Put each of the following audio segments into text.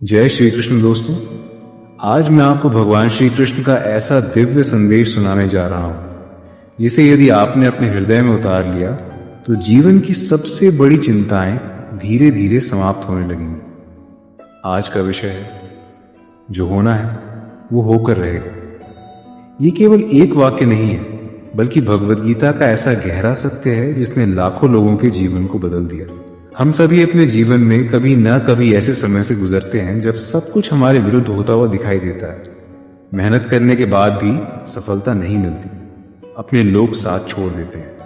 जय श्री कृष्ण दोस्तों। आज मैं आपको भगवान श्री कृष्ण का ऐसा दिव्य संदेश सुनाने जा रहा हूं जिसे यदि आपने अपने हृदय में उतार लिया तो जीवन की सबसे बड़ी चिंताएं धीरे धीरे समाप्त होने लगेंगी। आज का विषय है जो होना है वो होकर रहेगा। ये केवल एक वाक्य नहीं है बल्कि भगवद गीता का ऐसा गहरा सत्य है जिसने लाखों लोगों के जीवन को बदल दिया। हम सभी अपने जीवन में कभी न कभी ऐसे समय से गुजरते हैं जब सब कुछ हमारे विरुद्ध होता हुआ दिखाई देता है। मेहनत करने के बाद भी सफलता नहीं मिलती, अपने लोग साथ छोड़ देते हैं,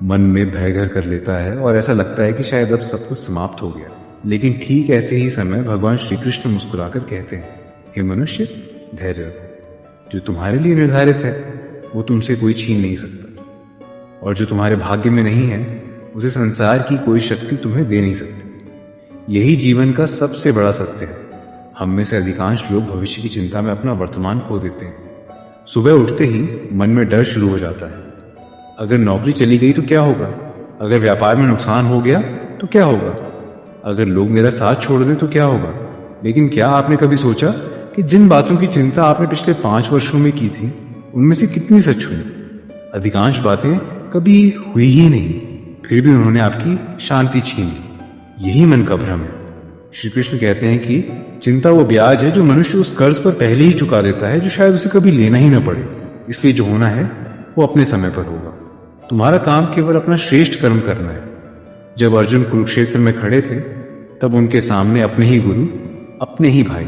मन में भय घर कर लेता है और ऐसा लगता है कि शायद अब सब कुछ समाप्त हो गया। लेकिन ठीक ऐसे ही समय भगवान श्री कृष्ण मुस्कुराकर कहते हैं, हे मनुष्य, धैर्य रखो। जो तुम्हारे लिए निर्धारित है वो तुमसे कोई छीन नहीं सकता, और जो तुम्हारे भाग्य में नहीं है उसे संसार की कोई शक्ति तुम्हें दे नहीं सकती। यही जीवन का सबसे बड़ा सत्य है। हम में से अधिकांश लोग भविष्य की चिंता में अपना वर्तमान खो देते हैं। सुबह उठते ही मन में डर शुरू हो जाता है। अगर नौकरी चली गई तो क्या होगा? अगर व्यापार में नुकसान हो गया तो क्या होगा? अगर लोग मेरा साथ छोड़ दें तो क्या होगा? लेकिन क्या आपने कभी सोचा कि जिन बातों की चिंता आपने पिछले 5 वर्षों में की थी उनमें से कितनी सच हुई? अधिकांश बातें कभी हुई ही नहीं, फिर भी उन्होंने आपकी शांति छीन ली। यही मन का भ्रम है। श्री कृष्ण कहते हैं कि चिंता वो ब्याज है जो मनुष्य उस कर्ज पर पहले ही चुका देता है जो शायद उसे कभी लेना ही न पड़े। इसलिए जो होना है वो अपने समय पर होगा। तुम्हारा काम केवल अपना श्रेष्ठ कर्म करना है। जब अर्जुन कुरुक्षेत्र में खड़े थे तब उनके सामने अपने ही गुरु, अपने ही भाई,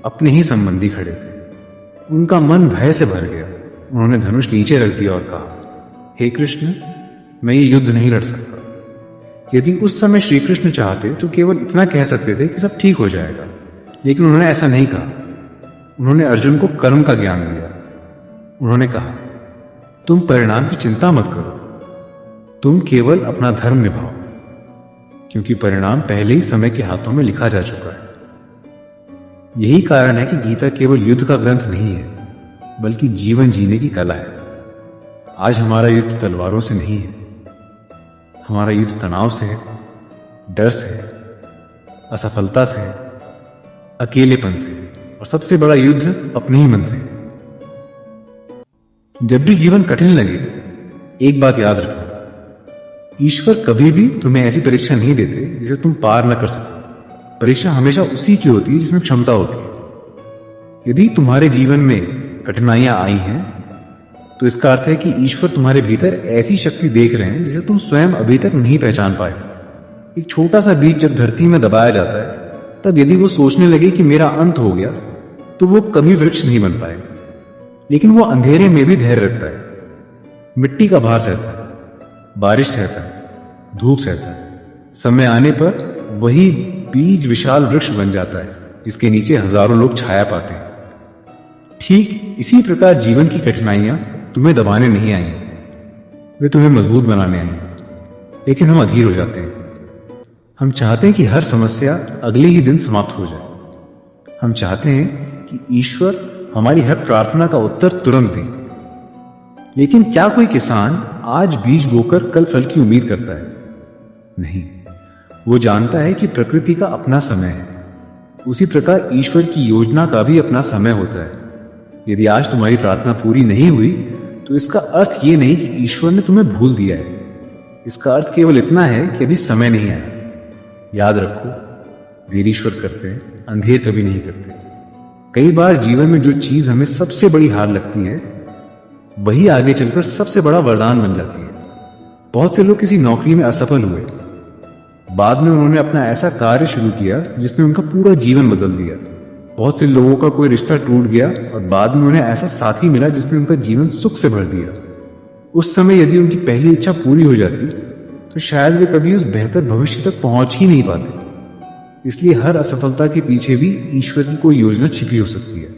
अपने ही संबंधी खड़े थे। उनका मन भय से भर गया। उन्होंने धनुष नीचे रख दिया और कहा, हे कृष्ण, मैं ये युद्ध नहीं लड़ सकता। यदि उस समय श्री कृष्ण चाहते तो केवल इतना कह सकते थे कि सब ठीक हो जाएगा, लेकिन उन्होंने ऐसा नहीं कहा। उन्होंने अर्जुन को कर्म का ज्ञान दिया। उन्होंने कहा, तुम परिणाम की चिंता मत करो, तुम केवल अपना धर्म निभाओ, क्योंकि परिणाम पहले ही समय के हाथों में लिखा जा चुका है। यही कारण है कि गीता केवल युद्ध का ग्रंथ नहीं है बल्कि जीवन जीने की कला है। आज हमारा युद्ध तलवारों से नहीं है, हमारा युद्ध तनाव से है, डर से है, असफलता से है, अकेलेपन से है, और सबसे बड़ा युद्ध अपने ही मन से है। जब भी जीवन कठिन लगे एक बात याद रखना, ईश्वर कभी भी तुम्हें ऐसी परीक्षा नहीं देते जिसे तुम पार न कर सको। परीक्षा हमेशा उसी की होती है जिसमें क्षमता होती है। यदि तुम्हारे जीवन में कठिनाइयां आई हैं तो इसका अर्थ है कि ईश्वर तुम्हारे भीतर ऐसी शक्ति देख रहे हैं जिसे तुम स्वयं अभी तक नहीं पहचान पाए। एक छोटा सा बीज जब धरती में दबाया जाता है तब यदि वो सोचने लगे कि मेरा अंत हो गया तो वो कभी वृक्ष नहीं बन पाएगा, लेकिन वो अंधेरे में भी धैर्य रखता है, मिट्टी का भार सहता है, बारिश सहता है, धूप सहता है। समय आने पर वही बीज विशाल वृक्ष बन जाता है जिसके नीचे हजारों लोग छाया पाते हैं। ठीक इसी प्रकार जीवन की कठिनाइयां तुम्हें दबाने नहीं आई, वे तुम्हें मजबूत बनाने आई। लेकिन हम अधीर हो जाते हैं। हम चाहते हैं कि हर समस्या अगले ही दिन समाप्त हो जाए। हम चाहते हैं कि ईश्वर हमारी हर प्रार्थना का उत्तर तुरंत दे। लेकिन क्या कोई किसान आज बीज बोकर कल फल की उम्मीद करता है? नहीं, वो जानता है कि प्रकृति का अपना समय है। उसी प्रकार ईश्वर की योजना का भी अपना समय होता है। यदि आज तुम्हारी प्रार्थना पूरी नहीं हुई तो इसका अर्थ ये नहीं कि ईश्वर ने तुम्हें भूल दिया है। इसका अर्थ केवल इतना है कि अभी समय नहीं आया। याद रखो, देर ईश्वर करते हैं, अंधेर कभी नहीं करते। कई बार जीवन में जो चीज हमें सबसे बड़ी हार लगती है वही आगे चलकर सबसे बड़ा वरदान बन जाती है। बहुत से लोग किसी नौकरी में असफल हुए, बाद में उन्होंने अपना ऐसा कार्य शुरू किया जिसने उनका पूरा जीवन बदल दिया। बहुत से लोगों का कोई रिश्ता टूट गया और बाद में उन्हें ऐसा साथी मिला जिसने उनका जीवन सुख से भर दिया। उस समय यदि उनकी पहली इच्छा पूरी हो जाती तो शायद वे कभी उस बेहतर भविष्य तक पहुंच ही नहीं पाते। इसलिए हर असफलता के पीछे भी ईश्वर की कोई योजना छिपी हो सकती है।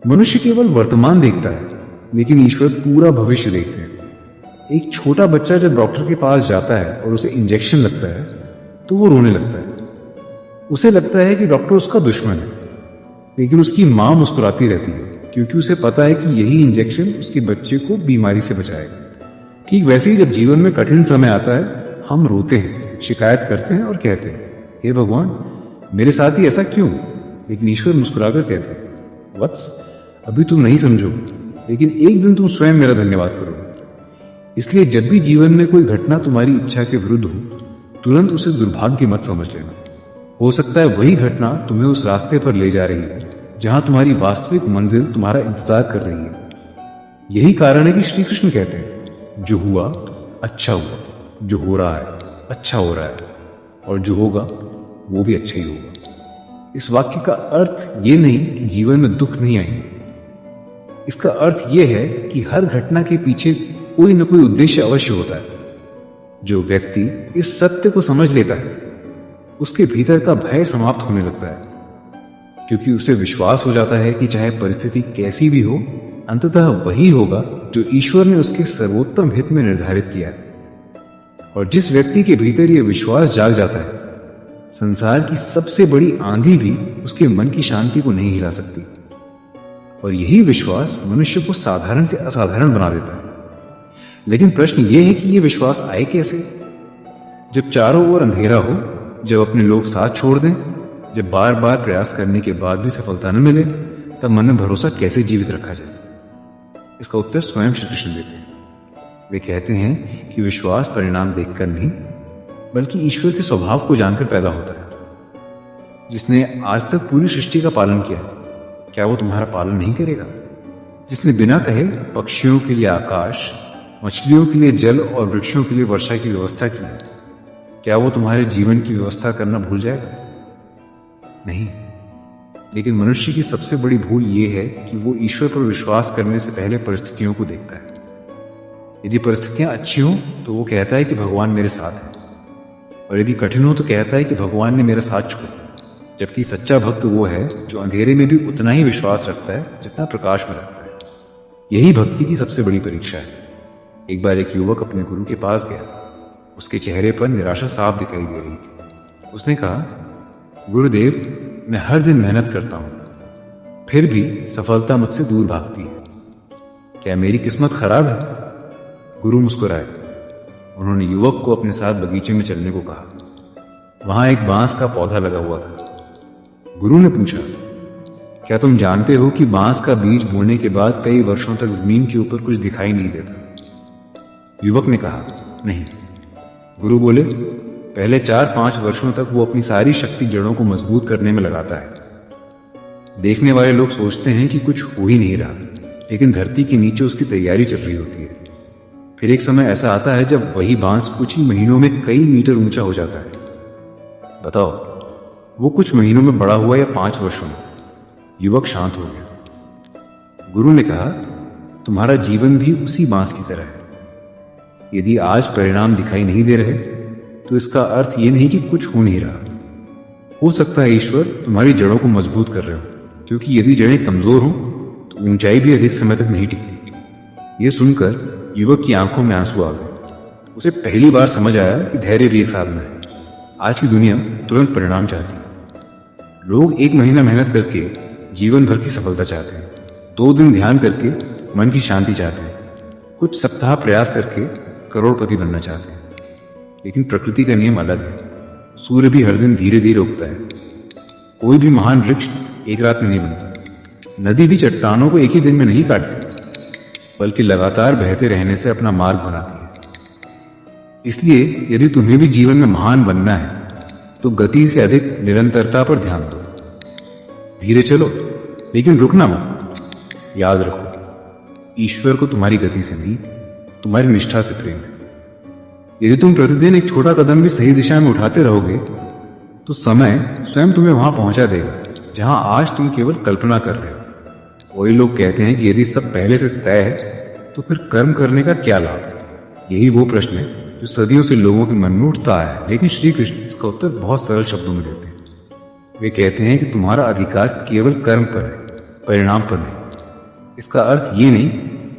मनुष्य केवल वर्तमान देखता है, लेकिन ईश्वर पूरा भविष्य देखते हैं। एक छोटा बच्चा जब डॉक्टर के पास जाता है और उसे इंजेक्शन लगता है तो वो रोने लगता है। उसे लगता है कि डॉक्टर उसका दुश्मन है, लेकिन उसकी मां मुस्कुराती रहती है क्योंकि उसे पता है कि यही इंजेक्शन उसके बच्चे को बीमारी से बचाएगा। ठीक वैसे ही जब जीवन में कठिन समय आता है हम रोते हैं, शिकायत करते हैं और कहते हैं, हे भगवान, मेरे साथ ही ऐसा क्यों? लेकिन ईश्वर मुस्कुराकर कहते हैं, वत्स, अभी तुम नहीं समझोगे, लेकिन एक दिन तुम स्वयं मेरा धन्यवाद करोगे। इसलिए जब भी जीवन में कोई घटना तुम्हारी इच्छा के विरुद्ध हो, तुरंत उसे दुर्भाग्य मत समझ लेना। हो सकता है वही घटना तुम्हें उस रास्ते पर ले जा रही है जहां तुम्हारी वास्तविक मंजिल तुम्हारा इंतजार कर रही है। यही कारण है कि श्री कृष्ण कहते हैं, जो हुआ अच्छा हुआ, जो हो रहा है अच्छा हो रहा है, और जो होगा वो भी अच्छा ही होगा। इस वाक्य का अर्थ ये नहीं कि जीवन में दुख नहीं आएंगे। इसका अर्थ यह है कि हर घटना के पीछे कोई न कोई उद्देश्य अवश्य होता है। जो व्यक्ति इस सत्य को समझ लेता है, उसके भीतर का भय समाप्त होने लगता है, क्योंकि उसे विश्वास हो जाता है कि चाहे परिस्थिति कैसी भी हो, अंततः वही होगा जो ईश्वर ने उसके सर्वोत्तम हित में निर्धारित किया है। और जिस व्यक्ति के भीतर यह विश्वास जाग जाता है, संसार की सबसे बड़ी आंधी भी उसके मन की शांति को नहीं हिला सकती। और यही विश्वास मनुष्य को साधारण से असाधारण बना देता है। लेकिन प्रश्न यह है कि यह विश्वास आए कैसे? जब चारों ओर अंधेरा हो, जब अपने लोग साथ छोड़ दें, जब बार बार प्रयास करने के बाद भी सफलता न मिले, तब मन में भरोसा कैसे जीवित रखा जाए? इसका उत्तर स्वयं श्री कृष्ण देते हैं। वे कहते हैं कि विश्वास परिणाम देखकर नहीं, बल्कि ईश्वर के स्वभाव को जानकर पैदा होता है। जिसने आज तक पूरी सृष्टि का पालन किया, क्या वो तुम्हारा पालन नहीं करेगा? जिसने बिना कहे पक्षियों के लिए आकाश, मछलियों के लिए जल और वृक्षों के लिए वर्षा की व्यवस्था की, क्या वो तुम्हारे जीवन की व्यवस्था करना भूल जाएगा? नहीं। लेकिन मनुष्य की सबसे बड़ी भूल यह है कि वो ईश्वर पर विश्वास करने से पहले परिस्थितियों को देखता है। यदि परिस्थितियां अच्छी हों तो वो कहता है कि भगवान मेरे साथ है, और यदि कठिन हो तो कहता है कि भगवान ने मेरा साथ छोड़ा। जबकि सच्चा भक्त वो है जो अंधेरे में भी उतना ही विश्वास रखता है जितना प्रकाश में रखता है। यही भक्ति की सबसे बड़ी परीक्षा है। एक बार एक युवक अपने गुरु के पास गया। उसके चेहरे पर निराशा साफ दिखाई दे रही थी। उसने कहा, गुरुदेव, मैं हर दिन मेहनत करता हूं, फिर भी सफलता मुझसे दूर भागती है। क्या मेरी किस्मत खराब है? गुरु मुस्कुराए। उन्होंने युवक को अपने साथ बगीचे में चलने को कहा। वहां एक बांस का पौधा लगा हुआ था। गुरु ने पूछा, क्या तुम जानते हो कि बांस का बीज बोने के बाद कई वर्षों तक जमीन के ऊपर कुछ दिखाई नहीं देता? युवक ने कहा, नहीं। गुरु बोले, पहले 4-5 वर्षों तक वो अपनी सारी शक्ति जड़ों को मजबूत करने में लगाता है। देखने वाले लोग सोचते हैं कि कुछ हो ही नहीं रहा, लेकिन धरती के नीचे उसकी तैयारी चल रही होती है। फिर एक समय ऐसा आता है जब वही बांस कुछ ही महीनों में कई मीटर ऊंचा हो जाता है। बताओ, वो कुछ महीनों में बड़ा हुआ या 5 वर्षों में? युवक शांत हो गया। गुरु ने कहा, तुम्हारा जीवन भी उसी बांस की तरह है। यदि आज परिणाम दिखाई नहीं दे रहे, तो इसका अर्थ ये नहीं कि कुछ हो नहीं रहा। हो सकता है ईश्वर तुम्हारी जड़ों को मजबूत कर रहे हो, क्योंकि यदि जड़ें कमजोर हों तो ऊंचाई भी अधिक समय तक नहीं टिकती। ये सुनकर युवक की आंखों में आंसू आ गए। उसे पहली बार समझ आया कि धैर्य भी एक साधना है। आज की दुनिया तुरंत परिणाम चाहती है। लोग 1 महीना मेहनत करके जीवन भर की सफलता चाहते हैं। 2 दिन ध्यान करके मन की शांति चाहते हैं। कुछ सप्ताह प्रयास करके करोड़पति बनना चाहते हैं। लेकिन प्रकृति का नियम अलग है। सूर्य भी हर दिन धीरे धीरे उगता है। कोई भी महान वृक्ष एक रात में नहीं बनता। नदी भी चट्टानों को एक ही दिन में नहीं काटती, बल्कि लगातार बहते रहने से अपना मार्ग बनाती है। इसलिए यदि तुम्हें भी जीवन में महान बनना है, तो गति से अधिक निरंतरता पर ध्यान दो। धीरे चलो, लेकिन रुकना मत। याद रखो, ईश्वर को तुम्हारी गति से नहीं, तुम्हारी निष्ठा से प्रेम है। यदि तुम प्रतिदिन एक छोटा कदम भी सही दिशा में उठाते रहोगे, तो समय स्वयं तुम्हें वहां पहुंचा देगा जहां आज तुम केवल कल्पना कर रहे हो। वही लोग कहते हैं कि यदि सब पहले से तय है, तो फिर कर्म करने का क्या लाभ? यही वो प्रश्न है जो सदियों से लोगों के मन में उठता है, लेकिन श्री कृष्ण इसका उत्तर बहुत सरल शब्दों में देते हैं। वे कहते हैं कि तुम्हारा अधिकार केवल कर्म पर है, परिणाम पर नहीं। इसका अर्थ ये नहीं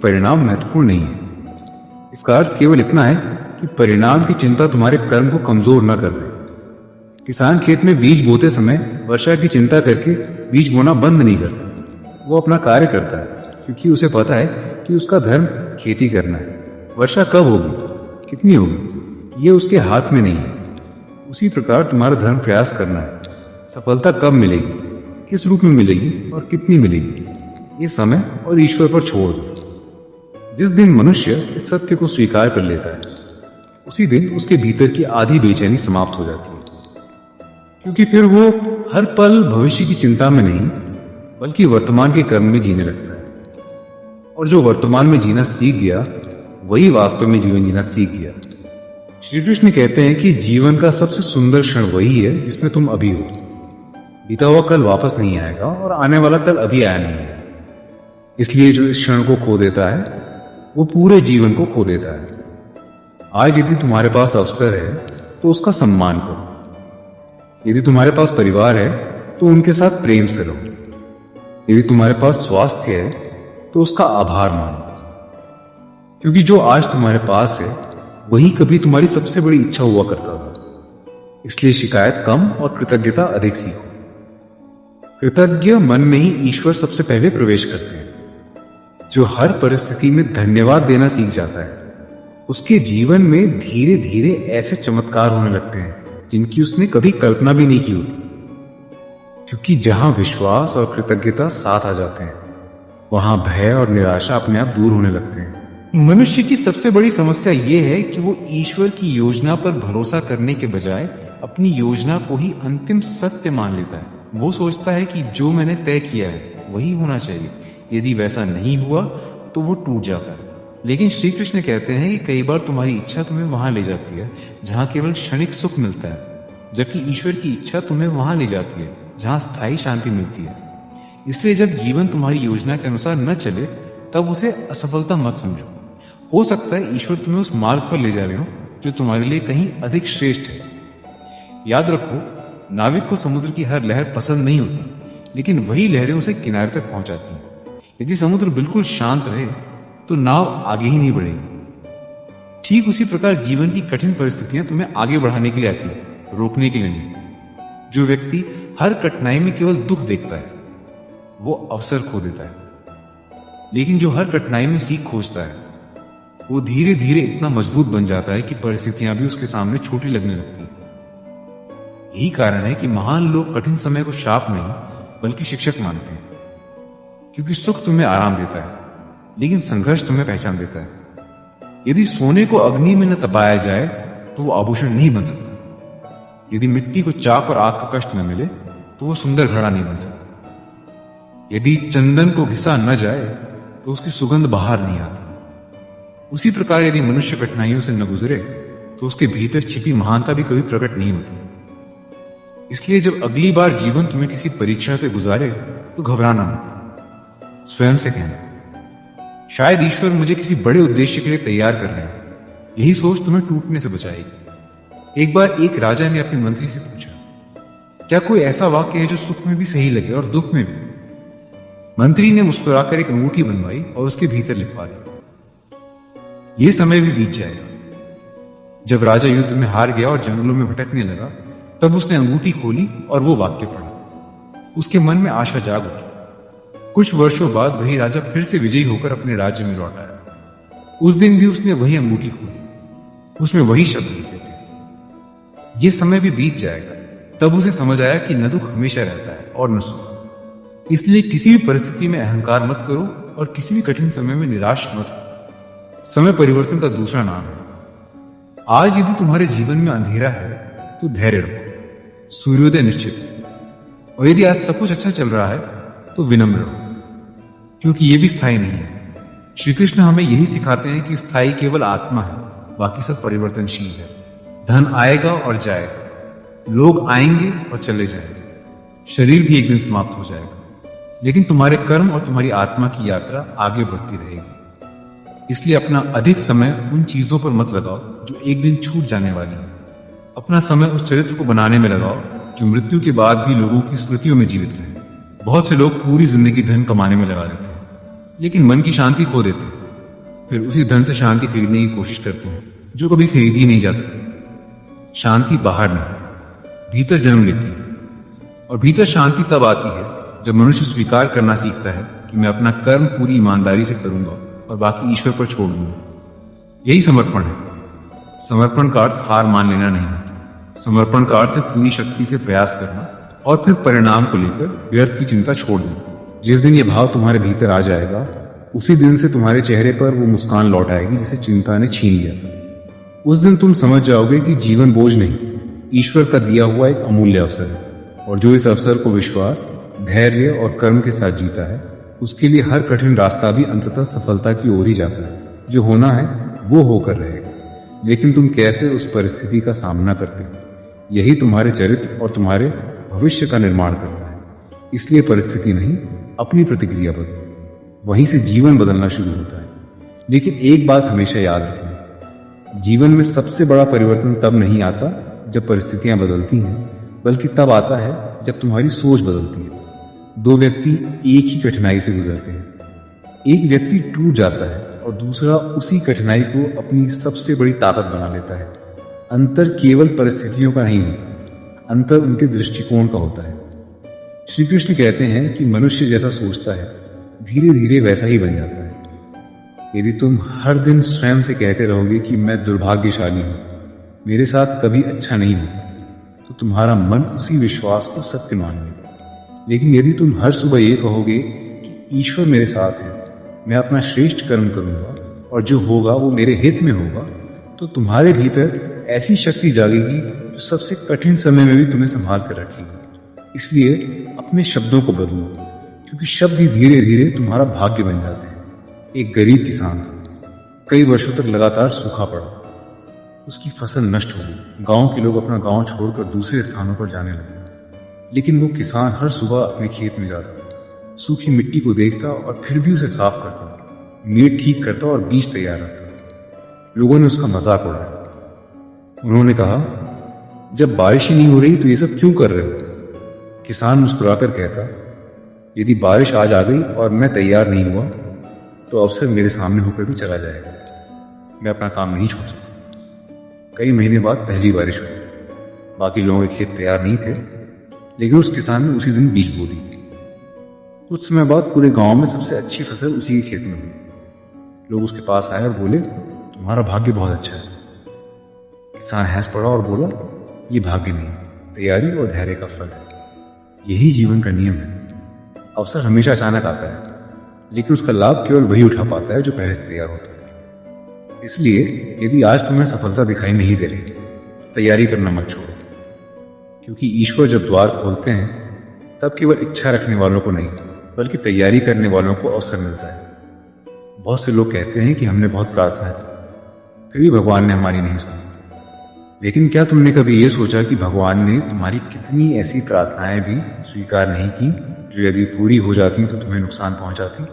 परिणाम महत्वपूर्ण नहीं है। इसका अर्थ केवल इतना है कि परिणाम की चिंता तुम्हारे कर्म को कमजोर न कर दे। किसान खेत में बीज बोते समय वर्षा की चिंता करके बीज बोना बंद नहीं करता। वो अपना कार्य करता है, क्योंकि उसे पता है कि उसका धर्म खेती करना है। वर्षा कब होगी, कितनी होगी, ये उसके हाथ में नहीं है। उसी प्रकार तुम्हारा धर्म प्रयास करना है। सफलता कब मिलेगी, किस रूप में मिलेगी और कितनी मिलेगी, ये समय और ईश्वर पर छोड़ दो। जिस दिन मनुष्य इस सत्य को स्वीकार कर लेता है, उसी दिन उसके भीतर की आधी बेचैनी समाप्त हो जाती है, क्योंकि फिर वो हर पल भविष्य की चिंता में नहीं बल्कि वर्तमान के कर्म में जीने लगता है। और जो वर्तमान में जीना सीख गया वही वास्तव में जीवन जीना सीख गया। श्री कृष्ण कहते हैं कि जीवन का सबसे सुंदर क्षण वही है जिसमें तुम अभी हो। बीता हुआ कल वापस नहीं आएगा और आने वाला कल अभी आया नहीं है। इसलिए जो इस क्षण को खो देता है वो पूरे जीवन को खो देता है। आज यदि तुम्हारे पास अवसर है तो उसका सम्मान करो। यदि तुम्हारे पास परिवार है तो उनके साथ प्रेम से रहो। यदि तुम्हारे पास स्वास्थ्य है तो उसका आभार मानो, क्योंकि जो आज तुम्हारे पास है वही कभी तुम्हारी सबसे बड़ी इच्छा हुआ करता था। इसलिए शिकायत कम और कृतज्ञता अधिक सीखो। कृतज्ञ मन में ही ईश्वर सबसे पहले प्रवेश करते हैं। जो हर परिस्थिति में धन्यवाद देना सीख जाता है उसके जीवन में धीरे धीरे ऐसे चमत्कार होने लगते हैं जिनकी उसने कभी कल्पना भी नहीं की होती, क्योंकि जहां विश्वास और कृतज्ञता साथ आ जाते हैं वहां भय और निराशा अपने आप दूर होने लगते हैं। मनुष्य की सबसे बड़ी समस्या यह है कि वो ईश्वर की योजना पर भरोसा करने के बजाय अपनी योजना को ही अंतिम सत्य मान लेता है। वो सोचता है कि जो मैंने तय किया है वही होना चाहिए, यदि वैसा नहीं हुआ तो वो टूट जाता है। लेकिन श्री कृष्ण कहते हैं कि कई बार तुम्हारी इच्छा तुम्हें वहां ले जाती है जहां केवल क्षणिक सुख मिलता है, जबकि ईश्वर की इच्छा तुम्हें वहां ले जाती है जहां स्थायी शांति मिलती है। इसलिए जब जीवन तुम्हारी योजना के अनुसार न चले तब उसे असफलता मत समझो। हो सकता है ईश्वर तुम्हें उस मार्ग पर ले जा रहे हो जो तुम्हारे लिए कहीं अधिक श्रेष्ठ है। याद रखो, नाविक को समुद्र की हर लहर पसंद नहीं होती, लेकिन वही लहरें उसे किनारे तक पहुंचाती हैं। यदि समुद्र बिल्कुल शांत रहे तो नाव आगे ही नहीं बढ़ेगी। ठीक उसी प्रकार जीवन की कठिन परिस्थितियां तुम्हें आगे बढ़ाने के लिए आती है, रोकने के लिए नहीं। जो व्यक्ति हर कठिनाई में केवल दुख देखता है वो अवसर खो देता है, लेकिन जो हर कठिनाई में सीख खोजता है वो धीरे धीरे इतना मजबूत बन जाता है कि परिस्थितियां भी उसके सामने छोटी लगने लगती हैं। यही कारण है कि महान लोग कठिन समय को शाप नहीं बल्कि शिक्षक मानते हैं, क्योंकि सुख तुम्हें आराम देता है लेकिन संघर्ष तुम्हें पहचान देता है। यदि सोने को अग्नि में न तपाया जाए तो वो आभूषण नहीं बन सकता। यदि मिट्टी को चाक और आग का कष्ट न मिले तो वो सुंदर घड़ा नहीं बन सकता। यदि चंदन को घिसा न जाए तो उसकी सुगंध बाहर नहीं आती। उसी प्रकार यदि मनुष्य कठिनाइयों से न गुजरे तो उसके भीतर छिपी महानता भी कभी प्रकट नहीं होती। इसलिए जब अगली बार जीवन तुम्हें किसी परीक्षा से गुजारे तो घबराना मत। स्वयं से कहना, शायद ईश्वर मुझे किसी बड़े उद्देश्य के लिए तैयार कर रहे हैं। यही सोच तुम्हें टूटने से बचाएगी। एक बार एक राजा ने अपने मंत्री से पूछा, क्या कोई ऐसा वाक्य है जो सुख में भी सही लगे और दुख में भी? मंत्री ने मुस्कुराकर एक अंगूठी बनवाई और उसके भीतर लिखवा दी, यह समय भी बीत जाएगा। जब राजा युद्ध में हार गया और जंगलों में भटकने लगा तब उसने अंगूठी खोली और वो वाक्य पढ़ा। उसके मन में आशा जाग उठी। कुछ वर्षों बाद वही राजा फिर से विजयी होकर अपने राज्य में लौट आया। उस दिन भी उसने वही अंगूठी खोली, उसमें वही शब्द लिखे थे, ये समय भी बीत जाएगा। तब उसे समझ आया कि न दुख हमेशा रहता है और न सुख। इसलिए किसी भी परिस्थिति में अहंकार मत करो और किसी भी कठिन समय में निराश मत हो। समय परिवर्तन का दूसरा नाम है। आज यदि तुम्हारे जीवन में अंधेरा है तो धैर्य रखो, सूर्योदय निश्चित है। और यदि आज सब कुछ अच्छा चल रहा है तो विनम्र रहो, क्योंकि ये भी स्थायी नहीं है। श्री कृष्ण हमें यही सिखाते हैं कि स्थायी केवल आत्मा है, बाकी सब परिवर्तनशील है। धन आएगा और जाएगा, लोग आएंगे और चले जाएंगे, शरीर भी एक दिन समाप्त हो जाएगा, लेकिन तुम्हारे कर्म और तुम्हारी आत्मा की यात्रा आगे बढ़ती रहेगी। इसलिए अपना अधिक समय उन चीजों पर मत लगाओ जो एक दिन छूट जाने वाली है। अपना समय उस चरित्र को बनाने में लगाओ जो मृत्यु के बाद भी लोगों की स्मृतियों में जीवित रहे। बहुत से लोग पूरी जिंदगी धन कमाने में लगा देते हैं लेकिन मन की शांति खो देते हैं। फिर उसी धन से शांति खरीदने की कोशिश करते हैं जो कभी खरीदी नहीं जा सकती। शांति बाहर नहीं, भीतर जन्म लेती है। और भीतर शांति तब आती है जब मनुष्य स्वीकार करना सीखता है कि मैं अपना कर्म पूरी ईमानदारी से करूंगा और बाकी ईश्वर पर छोड़ दूंगा। यही समर्पण है। समर्पण का अर्थ हार मान लेना नहीं है। समर्पण का अर्थ है पूरी शक्ति से प्रयास करना और फिर परिणाम को लेकर व्यर्थ की चिंता छोड़ दें। जिस दिन ये भाव तुम्हारे भीतर आ जाएगा, उसी दिन से तुम्हारे चेहरे पर वो मुस्कान लौट आएगी जिसे चिंता ने छीन लिया था। उस दिन तुम समझ जाओगे कि जीवन बोझ नहीं, ईश्वर का दिया हुआ एक अमूल्य अवसर है, और जो इस अवसर को विश्वास, धैर्य और कर्म के साथ जीता है, उसके लिए हर कठिन रास्ता भी अंततः सफलता की ओर ही जाता है। जो होना है वो होकर रहेगा, लेकिन तुम कैसे उस परिस्थिति का सामना करते हो, यही तुम्हारे चरित्र और तुम्हारे भविष्य का निर्माण करता है। इसलिए परिस्थिति नहीं, अपनी प्रतिक्रिया बदलो, वहीं से जीवन बदलना शुरू होता है। लेकिन एक बात हमेशा याद रखना, जीवन में सबसे बड़ा परिवर्तन तब नहीं आता जब परिस्थितियां बदलती हैं, बल्कि तब आता है जब तुम्हारी सोच बदलती है। दो व्यक्ति एक ही कठिनाई से गुजरते हैं, एक व्यक्ति टूट जाता है और दूसरा उसी कठिनाई को अपनी सबसे बड़ी ताकत बना लेता है। अंतर केवल परिस्थितियों का नहीं होता, अंतर उनके दृष्टिकोण का होता है। श्री कृष्ण कहते हैं कि मनुष्य जैसा सोचता है, धीरे धीरे वैसा ही बन जाता है। यदि तुम हर दिन स्वयं से कहते रहोगे कि मैं दुर्भाग्यशाली हूं, मेरे साथ कभी अच्छा नहीं होता, तो तुम्हारा मन उसी विश्वास को सत्य मान लेगा। लेकिन यदि तुम हर सुबह ये कहोगे कि ईश्वर मेरे साथ है, मैं अपना श्रेष्ठ कर्म करूंगा और जो होगा वो मेरे हित में होगा, तो तुम्हारे भीतर ऐसी शक्ति जागेगी जो सबसे कठिन समय में भी तुम्हें संभाल कर रखेगी। इसलिए अपने शब्दों को बदलो, क्योंकि शब्द ही धीरे धीरे तुम्हारा भाग्य बन जाते हैं। एक गरीब किसान था, कई वर्षों तक लगातार सूखा पड़ा, उसकी फसल नष्ट हो गई। गांव के लोग अपना गांव छोड़कर दूसरे स्थानों पर जाने लगे, लेकिन वो किसान हर सुबह अपने खेत में जाता, सूखी मिट्टी को देखता और फिर भी उसे साफ करता, मेड़ ठीक करता और बीज तैयार रखता। लोगों ने उसका मजाक उड़ाया। उन्होंने कहा, जब बारिश ही नहीं हो रही तो ये सब क्यों कर रहे हो? किसान मुस्कुराकर कहता, यदि बारिश आज आ गई और मैं तैयार नहीं हुआ तो अवसर मेरे सामने होकर भी चला जाएगा, मैं अपना काम नहीं छोड़ सकता। कई महीने बाद पहली बारिश हुई। बाकी लोगों के खेत तैयार नहीं थे, लेकिन उस किसान ने उसी दिन बीज बो दी। कुछ समय बाद पूरे गांव में सबसे अच्छी फसल उसी के खेत में हुई। लोग उसके पास आए और बोले, तुम्हारा भाग्य बहुत अच्छा है। किसान हंस पड़ा और बोला, ये भाग्य नहीं, तैयारी और धैर्य का फल है। यही जीवन का नियम है। अवसर हमेशा अचानक आता है, लेकिन उसका लाभ केवल वही उठा पाता है जो पहले से तैयार होता है। इसलिए यदि आज तुम्हें सफलता दिखाई नहीं दे रही, तैयारी करना मत छोड़ो, क्योंकि ईश्वर जब द्वार खोलते हैं तब केवल इच्छा रखने वालों को नहीं, बल्कि तैयारी करने वालों को अवसर मिलता है। बहुत से लोग कहते हैं कि हमने बहुत प्रार्थना की, फिर भी भगवान ने हमारी नहीं सुनी। लेकिन क्या तुमने कभी ये सोचा कि भगवान ने तुम्हारी कितनी ऐसी प्रार्थनाएं भी स्वीकार नहीं की जो यदि पूरी हो जाती तो तुम्हें नुकसान पहुंचाती?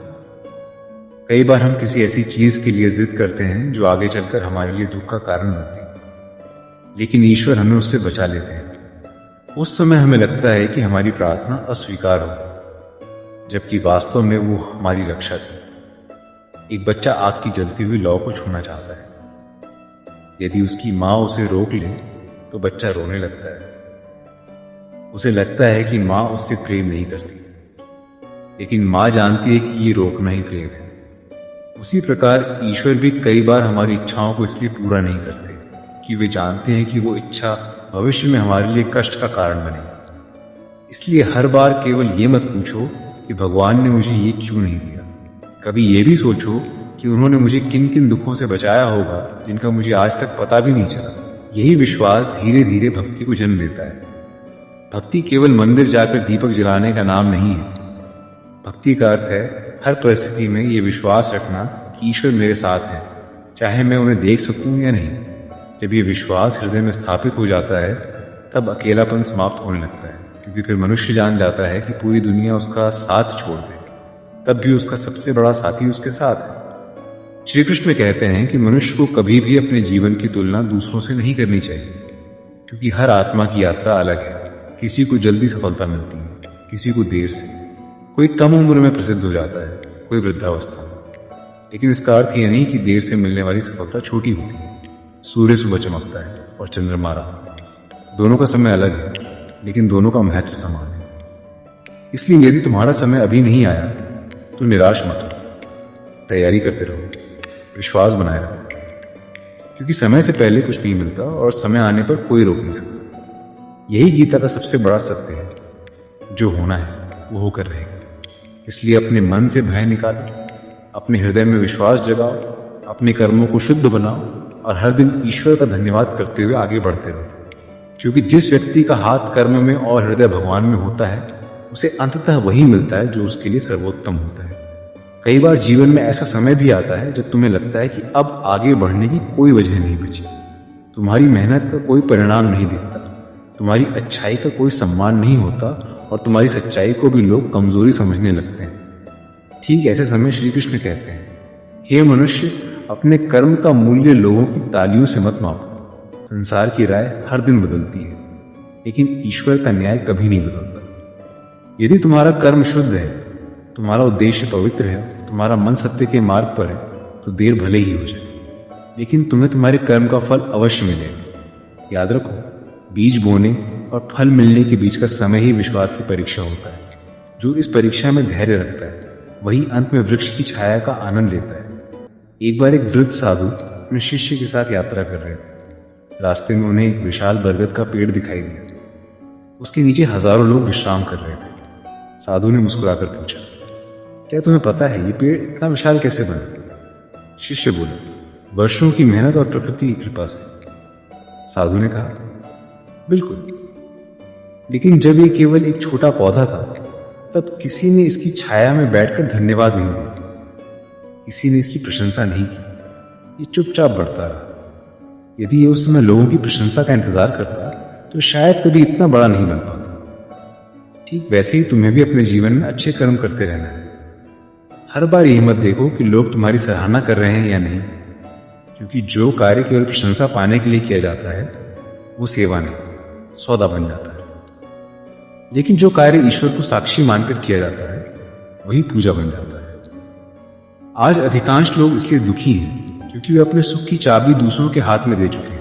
कई बार हम किसी ऐसी चीज के लिए जिद करते हैं जो आगे चलकर हमारे लिए दुख का कारण बनती, लेकिन ईश्वर हमें उससे बचा लेते हैं। उस समय हमें लगता है कि हमारी प्रार्थना अस्वीकार हो, जबकि वास्तव में वो हमारी रक्षा थी। एक बच्चा आग की जलती हुई लौ को छूना चाहता है। यदि उसकी माँ उसे रोक ले तो बच्चा रोने लगता है। उसे लगता है कि माँ उससे प्रेम नहीं करती, लेकिन माँ जानती है कि ये रोकना ही प्रेम है। उसी प्रकार ईश्वर भी कई बार हमारी इच्छाओं को इसलिए पूरा नहीं करते कि वे जानते हैं कि वो इच्छा भविष्य में हमारे लिए कष्ट का कारण बनेगी। इसलिए हर बार केवल ये मत पूछो कि भगवान ने मुझे ये क्यों नहीं दिया। कभी ये भी सोचो कि उन्होंने मुझे किन किन दुखों से बचाया होगा जिनका मुझे आज तक पता भी नहीं चला। यही विश्वास धीरे धीरे भक्ति को जन्म देता है। भक्ति केवल मंदिर जाकर दीपक जलाने का नाम नहीं है। भक्ति का अर्थ है हर परिस्थिति में ये विश्वास रखना कि ईश्वर मेरे साथ है, चाहे मैं उन्हें देख सकूं या नहीं। जब ये विश्वास हृदय में स्थापित हो जाता है तब अकेलापन समाप्त होने लगता है, क्योंकि फिर मनुष्य जान जाता है कि पूरी दुनिया उसका साथ छोड़ दे, तब भी उसका सबसे बड़ा साथी उसके साथ है। श्री कृष्ण कहते हैं कि मनुष्य को कभी भी अपने जीवन की तुलना दूसरों से नहीं करनी चाहिए, क्योंकि हर आत्मा की यात्रा अलग है। किसी को जल्दी सफलता मिलती है, किसी को देर से। कोई कम उम्र में प्रसिद्ध हो जाता है, कोई वृद्धावस्था में। लेकिन इसका अर्थ यह नहीं कि देर से मिलने वाली सफलता छोटी होती है। सूर्य सुबह चमकता है और चंद्रमा रात। दोनों का समय अलग है, लेकिन दोनों का महत्व समान है। इसलिए यदि तुम्हारा समय अभी नहीं आया तो निराश मत हो, तैयारी करते रहो, विश्वास बनाए रखो, क्योंकि समय से पहले कुछ नहीं मिलता और समय आने पर कोई रोक नहीं सकता। यही गीता का सबसे बड़ा सत्य है। जो होना है वो होकर रहेगा। इसलिए अपने मन से भय निकालो, अपने हृदय में विश्वास जगाओ, अपने कर्मों को शुद्ध बनाओ और हर दिन ईश्वर का धन्यवाद करते हुए आगे बढ़ते रहो। क्योंकि जिस व्यक्ति का हाथ कर्म में और हृदय भगवान में होता है, उसे अंततः वही मिलता है जो उसके लिए सर्वोत्तम होता है। कई बार जीवन में ऐसा समय भी आता है जब तुम्हें लगता है कि अब आगे बढ़ने की कोई वजह नहीं बची, तुम्हारी मेहनत का कोई परिणाम नहीं दिखता, तुम्हारी अच्छाई का कोई सम्मान नहीं होता और तुम्हारी सच्चाई को भी लोग कमजोरी समझने लगते हैं। ठीक ऐसे समय श्री कृष्ण कहते हैं, हे मनुष्य, अपने कर्म का मूल्य लोगों की तालियों से मत मापो। संसार की राय हर दिन बदलती है, लेकिन ईश्वर का न्याय कभी नहीं बदलता। यदि तुम्हारा कर्म शुद्ध है, तुम्हारा उद्देश्य पवित्र है, तुम्हारा मन सत्य के मार्ग पर है, तो देर भले ही हो जाए, लेकिन तुम्हें तुम्हारे कर्म का फल अवश्य मिलेगा। याद रखो, बीज बोने और फल मिलने के बीच का समय ही विश्वास की परीक्षा होता है। जो इस परीक्षा में धैर्य रखता है, वही अंत में वृक्ष की छाया का आनंद लेता है। एक बार एक वृद्ध साधु अपने शिष्य के साथ यात्रा कर रहे थे। रास्ते में उन्हें एक विशाल बरगद का पेड़ दिखाई दिया। उसके नीचे हजारों लोग विश्राम कर रहे थे। साधु ने मुस्कुराकर पूछा, क्या तुम्हें पता है ये पेड़ इतना विशाल कैसे बना? शिष्य बोला, वर्षों की मेहनत और प्रकृति की कृपा से। साधु ने कहा, बिल्कुल, लेकिन जब ये केवल एक छोटा पौधा था, तब किसी ने इसकी छाया में बैठकर धन्यवाद नहीं दिया, किसी ने इसकी प्रशंसा नहीं की, ये चुपचाप बढ़ता रहा। यदि ये उस समय लोगों की प्रशंसा का इंतजार करता, तो शायद कभी इतना बड़ा नहीं बन पाता। ठीक वैसे ही तुम्हें भी अपने जीवन में अच्छे कर्म करते रहना है। हर बार यही मत देखो कि लोग तुम्हारी सराहना कर रहे हैं या नहीं, क्योंकि जो कार्य केवल प्रशंसा पाने के लिए किया जाता है, वो सेवा नहीं, सौदा बन जाता है। लेकिन जो कार्य ईश्वर को साक्षी मानकर किया जाता है, वही पूजा बन जाता है। आज अधिकांश लोग इसलिए दुखी हैं क्योंकि वे अपने सुख की चाबी दूसरों के हाथ में दे चुके हैं।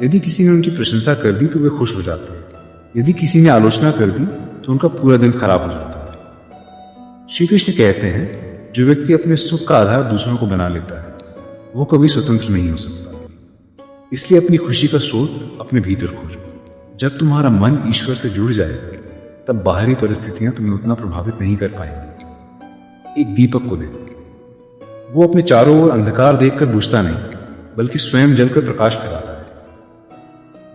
यदि किसी ने उनकी प्रशंसा कर दी तो वे खुश हो जाते हैं, यदि किसी ने आलोचना कर दी तो उनका पूरा दिन खराब हो जाता है। श्री कृष्ण कहते हैं, जो व्यक्ति अपने सुख का आधार दूसरों को बना लेता है, वो कभी स्वतंत्र नहीं हो सकता। इसलिए अपनी खुशी का स्रोत अपने भीतर खोजो। जब तुम्हारा मन ईश्वर से जुड़ जाएगा, तब बाहरी परिस्थितियां तुम्हें उतना प्रभावित नहीं कर पाएंगी। एक दीपक को देखो, वो अपने चारों ओर अंधकार देखकर बुझता नहीं, बल्कि स्वयं जलकर प्रकाश फैलाता है।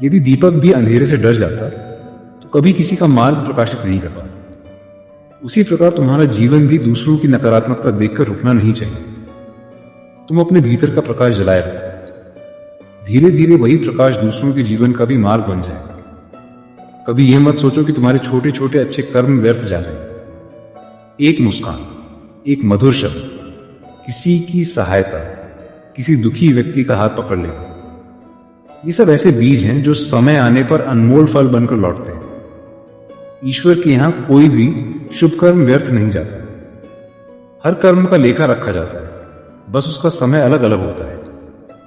यदि दीपक भी अंधेरे से डर जाता, तो कभी किसी का मार्ग प्रकाशित नहीं कर पाता। उसी प्रकार तुम्हारा जीवन भी दूसरों की नकारात्मकता देखकर रुकना नहीं चाहिए। तुम अपने भीतर का प्रकाश जलाए रखो। धीरे धीरे वही प्रकाश दूसरों के जीवन का भी मार्ग बन जाएगा। कभी यह मत सोचो कि तुम्हारे छोटे छोटे अच्छे कर्म व्यर्थ जा रहे। एक मुस्कान, एक मधुर शब्द, किसी की सहायता, किसी दुखी व्यक्ति का हाथ पकड़ लेना, ये सब ऐसे बीज हैं जो समय आने पर अनमोल फल बनकर लौटते हैं। ईश्वर के यहां कोई भी शुभ कर्म व्यर्थ नहीं जाता। हर कर्म का लेखा रखा जाता है, बस उसका समय अलग अलग होता है।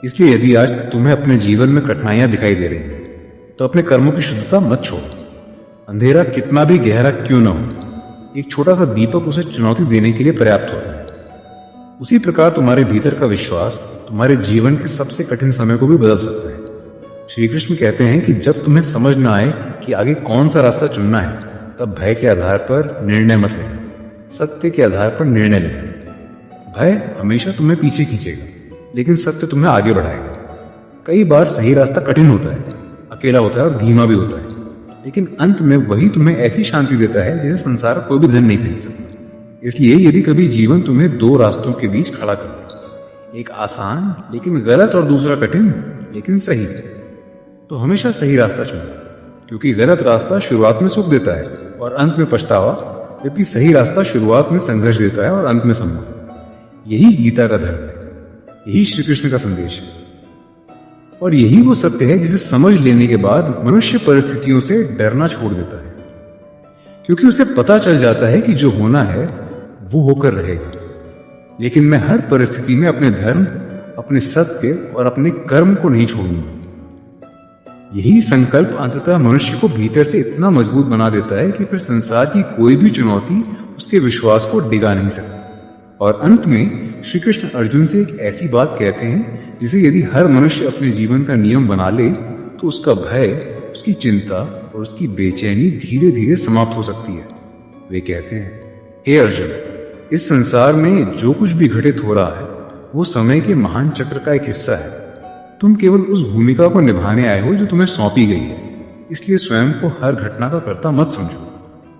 इसलिए यदि आज तुम्हें अपने जीवन में कठिनाइयां दिखाई दे रही हैं, तो अपने कर्मों की शुद्धता मत छोड़ो। अंधेरा कितना भी गहरा क्यों न हो, एक छोटा सा दीपक उसे चुनौती देने के लिए पर्याप्त होता है। उसी प्रकार तुम्हारे भीतर का विश्वास तुम्हारे जीवन के सबसे कठिन समय को भी बदल सकता है। श्री कृष्ण कहते हैं कि जब तुम्हें समझ न आए कि आगे कौन सा रास्ता चुनना है, तब भय के आधार पर निर्णय मत लेना, सत्य के आधार पर निर्णय लेना। भय हमेशा तुम्हें पीछे खींचेगा, लेकिन सत्य तुम्हें आगे बढ़ाएगा। कई बार सही रास्ता कठिन होता है, अकेला होता है और धीमा भी होता है, लेकिन अंत में वही तुम्हें ऐसी शांति देता है जिसे संसार कोई भी धन नहीं खरीद सकता। इसलिए यदि कभी जीवन तुम्हें दो रास्तों के बीच खड़ा कर दे, एक आसान लेकिन गलत और दूसरा कठिन लेकिन सही, तो हमेशा सही रास्ता चुनो, क्योंकि गलत रास्ता शुरुआत में सुख देता है और अंत में पछतावा, जबकि सही रास्ता शुरुआत में संघर्ष देता है और अंत में सम्मान। यही गीता का धर्म है, यही श्री कृष्ण का संदेश है, और यही वो सत्य है जिसे समझ लेने के बाद मनुष्य परिस्थितियों से डरना छोड़ देता है, क्योंकि उसे पता चल जाता है कि जो होना है वो होकर रहेगा। लेकिन मैं हर परिस्थिति में अपने धर्म, अपने सत्य और अपने कर्म को नहीं छोड़ूंगा। यही संकल्प अंततः मनुष्य को भीतर से इतना मजबूत बना देता है कि फिर संसार की कोई भी चुनौती उसके विश्वास को डिगा नहीं सकती। और अंत में श्री कृष्ण अर्जुन से एक ऐसी बात कहते हैं जिसे यदि हर मनुष्य अपने जीवन का नियम बना ले, तो उसका भय, उसकी चिंता और उसकी बेचैनी धीरे धीरे समाप्त हो सकती है। वे कहते हैं, हे अर्जुन, इस संसार में जो कुछ भी घटित हो रहा है वो समय के महान चक्र का एक हिस्सा है। तुम केवल उस भूमिका को निभाने आए हो जो तुम्हें सौंपी गई है, इसलिए स्वयं को हर घटना का कर्ता मत समझो।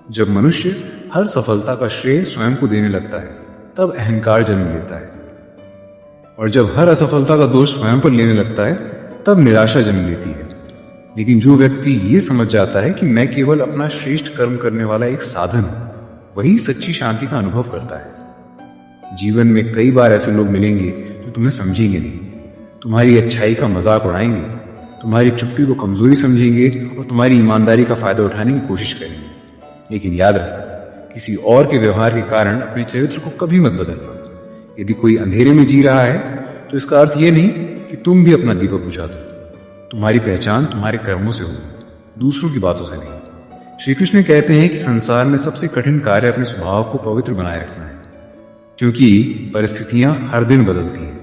जब मनुष्य हर सफलता का श्रेय स्वयं को देने लगता है तब अहंकार जन्म लेता है, और जब हर असफलता का दोष स्वयं पर लेने लगता है तब निराशा जन्म लेती है। लेकिन जो व्यक्ति ये समझ जाता है कि मैं केवल अपना श्रेष्ठ कर्म करने वाला एक साधन हूं, वही सच्ची शांति का अनुभव करता है। जीवन में कई बार ऐसे लोग मिलेंगे जो तुम्हें समझेंगे नहीं, तुम्हारी अच्छाई का मजाक उड़ाएंगे, तुम्हारी चुप्पी को कमजोरी समझेंगे और तुम्हारी ईमानदारी का फायदा उठाने की कोशिश करेंगे। लेकिन याद रखो, किसी और के व्यवहार के कारण अपने चरित्र को कभी मत बदलना। यदि कोई अंधेरे में जी रहा है तो इसका अर्थ यह नहीं कि तुम भी अपना दीपक बुझा दो। तुम्हारी पहचान तुम्हारे कर्मों से होगी, दूसरों की बातों से नहीं। श्री कृष्ण कहते हैं कि संसार में सबसे कठिन कार्य अपने स्वभाव को पवित्र बनाए रखना है, क्योंकि परिस्थितियां हर दिन बदलती हैं,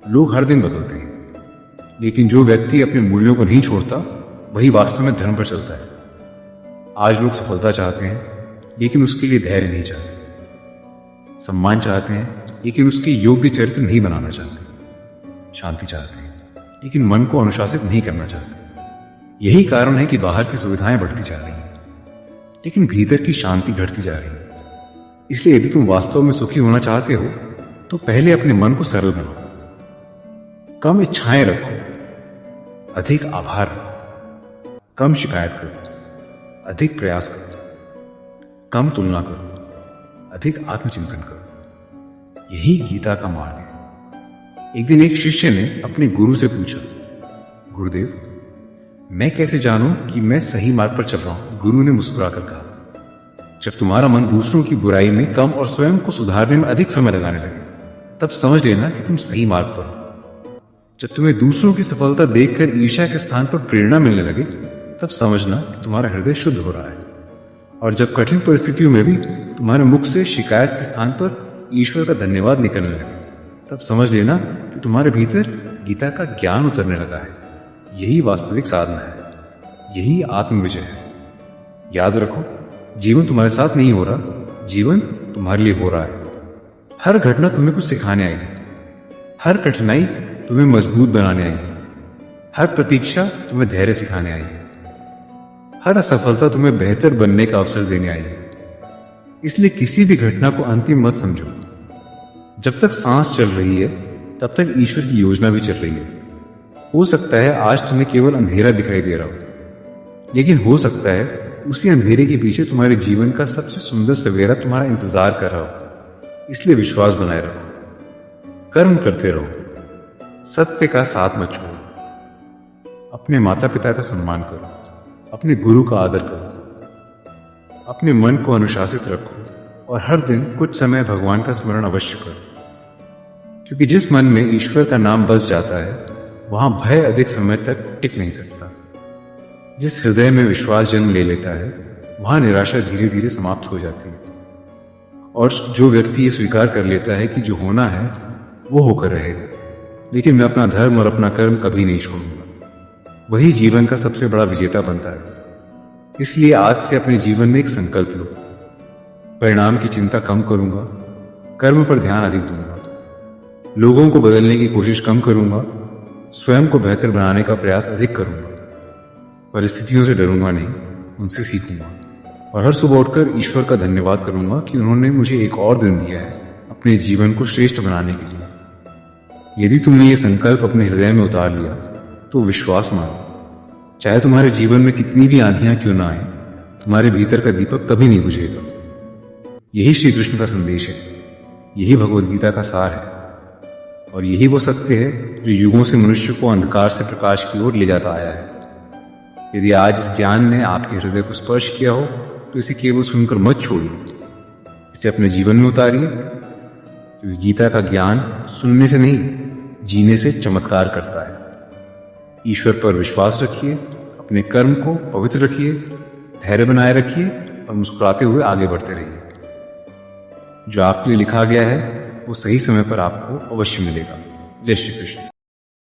लोग हर दिन बदलते हैं। लेकिन जो व्यक्ति अपने मूल्यों को नहीं छोड़ता वही वास्तव में धर्म पर चलता है। आज लोग सफलता चाहते हैं लेकिन उसके लिए धैर्य नहीं चाहते, सम्मान चाहते हैं लेकिन उसके योग्य चरित्र नहीं बनाना चाहते, शांति चाहते हैं लेकिन मन को अनुशासित नहीं करना चाहते। यही कारण है कि बाहर की सुविधाएं बढ़ती जा रही हैं लेकिन भीतर की शांति घटती जा रही है। इसलिए यदि तुम वास्तव में सुखी होना चाहते हो तो पहले अपने मन को सरल बनाओ। कम इच्छाएं रखो, अधिक आभार रखो। कम शिकायत करो, अधिक प्रयास करो। कम तुलना करो, अधिक आत्मचिंतन करो। यही गीता का मार्ग है। एक दिन एक शिष्य ने अपने गुरु से पूछा, गुरुदेव, मैं कैसे जानूं कि मैं सही मार्ग पर चल रहा हूं? गुरु ने मुस्कुराकर कहा, जब तुम्हारा मन दूसरों की बुराई में कम और स्वयं को सुधारने में अधिक समय लगाने लगे तब समझ लेना कि तुम सही मार्ग पर हो। जब तुम्हें दूसरों की सफलता देखकर ईर्ष्या के स्थान पर प्रेरणा मिलने लगे तब समझना कि तुम्हारा हृदय शुद्ध हो रहा है। और जब कठिन परिस्थितियों में भी तुम्हारे मुख से शिकायत के स्थान पर ईश्वर का धन्यवाद निकलने लगे तब समझ लेना कि तुम्हारे भीतर गीता का ज्ञान उतरने लगा है। यही वास्तविक साधना है, यही आत्मविजय है। याद रखो, जीवन तुम्हारे साथ नहीं हो रहा, जीवन तुम्हारे लिए हो रहा है। हर घटना तुम्हें कुछ सिखाने आई है, हर कठिनाई तुम्हें मजबूत बनाने आई है, हर प्रतीक्षा तुम्हें धैर्य सिखाने आई है, हर असफलता तुम्हें बेहतर बनने का अवसर देने आई है। इसलिए किसी भी घटना को अंतिम मत समझो। जब तक सांस चल रही है तब तक ईश्वर की योजना भी चल रही है। हो सकता है आज तुम्हें केवल अंधेरा दिखाई दे रहा हो, लेकिन हो सकता है उसी अंधेरे के पीछे तुम्हारे जीवन का सबसे सुंदर सवेरा तुम्हारा इंतजार कर रहा हो। इसलिए विश्वास बनाए रखो, कर्म करते रहो, सत्य का साथ मत छोड़ो, अपने माता पिता का सम्मान करो, अपने गुरु का आदर करो, अपने मन को अनुशासित रखो और हर दिन कुछ समय भगवान का स्मरण अवश्य करो। क्योंकि जिस मन में ईश्वर का नाम बस जाता है वहां भय अधिक समय तक टिक नहीं सकता। जिस हृदय में विश्वास जन्म ले लेता है वहां निराशा धीरे धीरे समाप्त हो जाती है। और जो व्यक्ति ये स्वीकार कर लेता है कि जो होना है वो होकर रहेगा, लेकिन मैं अपना धर्म और अपना कर्म कभी नहीं छोड़ूंगा, वही जीवन का सबसे बड़ा विजेता बनता है। इसलिए आज से अपने जीवन में एक संकल्प लो, परिणाम की चिंता कम करूंगा, कर्म पर ध्यान अधिक दूंगा, लोगों को बदलने की कोशिश कम करूंगा, स्वयं को बेहतर बनाने का प्रयास अधिक करूंगा, परिस्थितियों से डरूंगा नहीं, उनसे सीखूंगा और हर सुबह उठकर ईश्वर का धन्यवाद करूंगा कि उन्होंने मुझे एक और दिन दिया है अपने जीवन को श्रेष्ठ बनाने के लिए। यदि तुमने ये संकल्प अपने हृदय में उतार लिया तो विश्वास मानो, चाहे तुम्हारे जीवन में कितनी भी आंधियां क्यों ना आए, तुम्हारे भीतर का दीपक कभी नहीं बुझेगा। यही श्री कृष्ण का संदेश है, यही भगवद गीता का सार है और यही वो सत्य है जो युगों से मनुष्य को अंधकार से प्रकाश की ओर ले जाता आया है। यदि आज इस ज्ञान ने आपके हृदय को स्पर्श किया हो तो इसे केवल सुनकर मत छोड़िए, इसे अपने जीवन में उतारिए। क्योंकि गीता का ज्ञान सुनने से नहीं, जीने से चमत्कार करता है। ईश्वर पर विश्वास रखिए, अपने कर्म को पवित्र रखिए, धैर्य बनाए रखिए और मुस्कुराते हुए आगे बढ़ते रहिए। जो आपके लिए लिखा गया है वो सही समय पर आपको अवश्य मिलेगा। जय श्री कृष्ण।